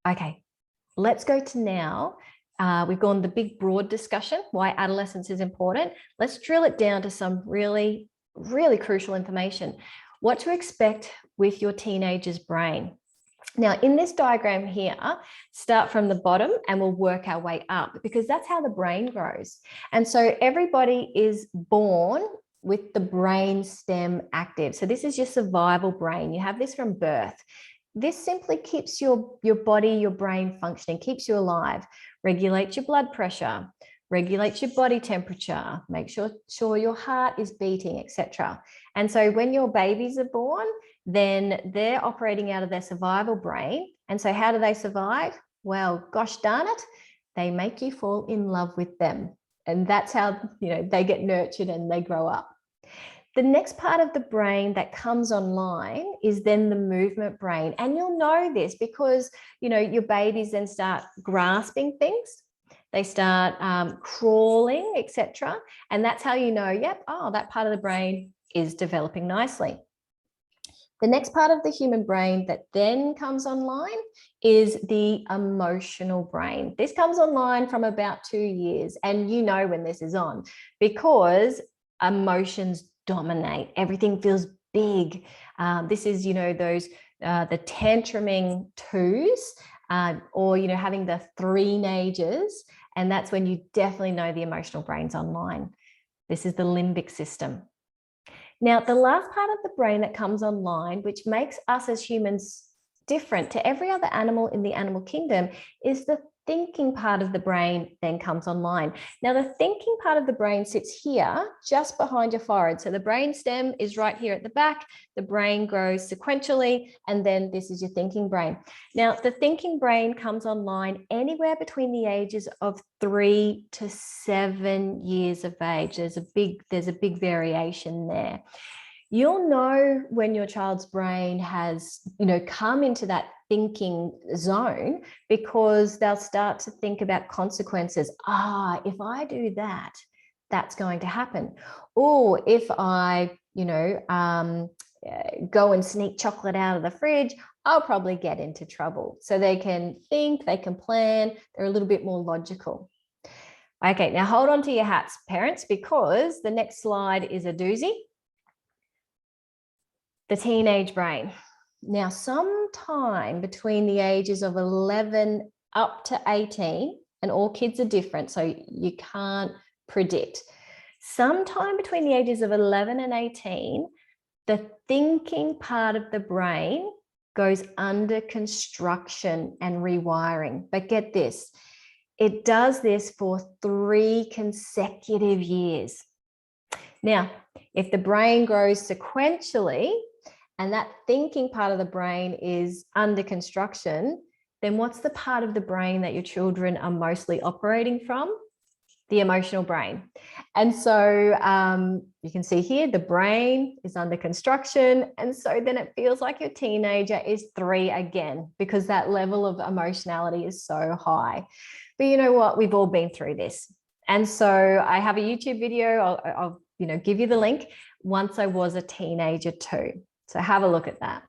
Okay, let's go to now. We've gone the big broad discussion, why adolescence is important. Let's drill it down to some really, really crucial information. What to expect with your teenager's brain. Now, in this diagram here, start from the bottom and we'll work our way up because that's how the brain grows. And so everybody is born with the brain stem active. So this is your survival brain. You have this from birth. This simply keeps your body, your brain functioning, keeps you alive, regulates your blood pressure, regulates your body temperature, make sure your heart is beating, etc. And so when your babies are born, then they're operating out of their survival brain. And so how do they survive? Well, gosh darn it, they make you fall in love with them. And that's how, they get nurtured and they grow up. The next part of the brain that comes online is then the movement brain. And you'll know this because, your babies then start grasping things. They start crawling, etc. And that's how you know, that part of the brain is developing nicely. The next part of the human brain that then comes online is the emotional brain. This comes online from about 2 years, and you know when this is on because emotions dominate. Everything feels big. This is, those the tantruming twos, or having the three-nagers, and that's when you definitely know the emotional brain's online. This is the limbic system. Now, the last part of the brain that comes online, which makes us as humans different to every other animal in the animal kingdom, is the thinking part of the brain then comes online. Now, the thinking part of the brain sits here just behind your forehead. So the brain stem is right here at the back. The brain grows sequentially, and then this is your thinking brain. Now, the thinking brain comes online anywhere between the ages of 3 to 7 years of age. There's a big variation there. You'll know when your child's brain has, come into that thinking zone because they'll start to think about consequences. If I do that, that's going to happen. Or if I, go and sneak chocolate out of the fridge, I'll probably get into trouble. So they can think, they can plan, they're a little bit more logical. Okay, now hold on to your hats, parents, because the next slide is a doozy. The teenage brain. Now, sometime between the ages of 11 up to 18, and all kids are different, so you can't predict. Sometime between the ages of 11 and 18, the thinking part of the brain goes under construction and rewiring. But get this, it does this for 3 consecutive years. Now, if the brain grows sequentially, and that thinking part of the brain is under construction, then what's the part of the brain that your children are mostly operating from? The emotional brain. And so you can see here, the brain is under construction. And so then it feels like your teenager is 3 again, because that level of emotionality is so high. But you know what? We've all been through this. And so I have a YouTube video, I'll give you the link, once I was a teenager too. So have a look at that.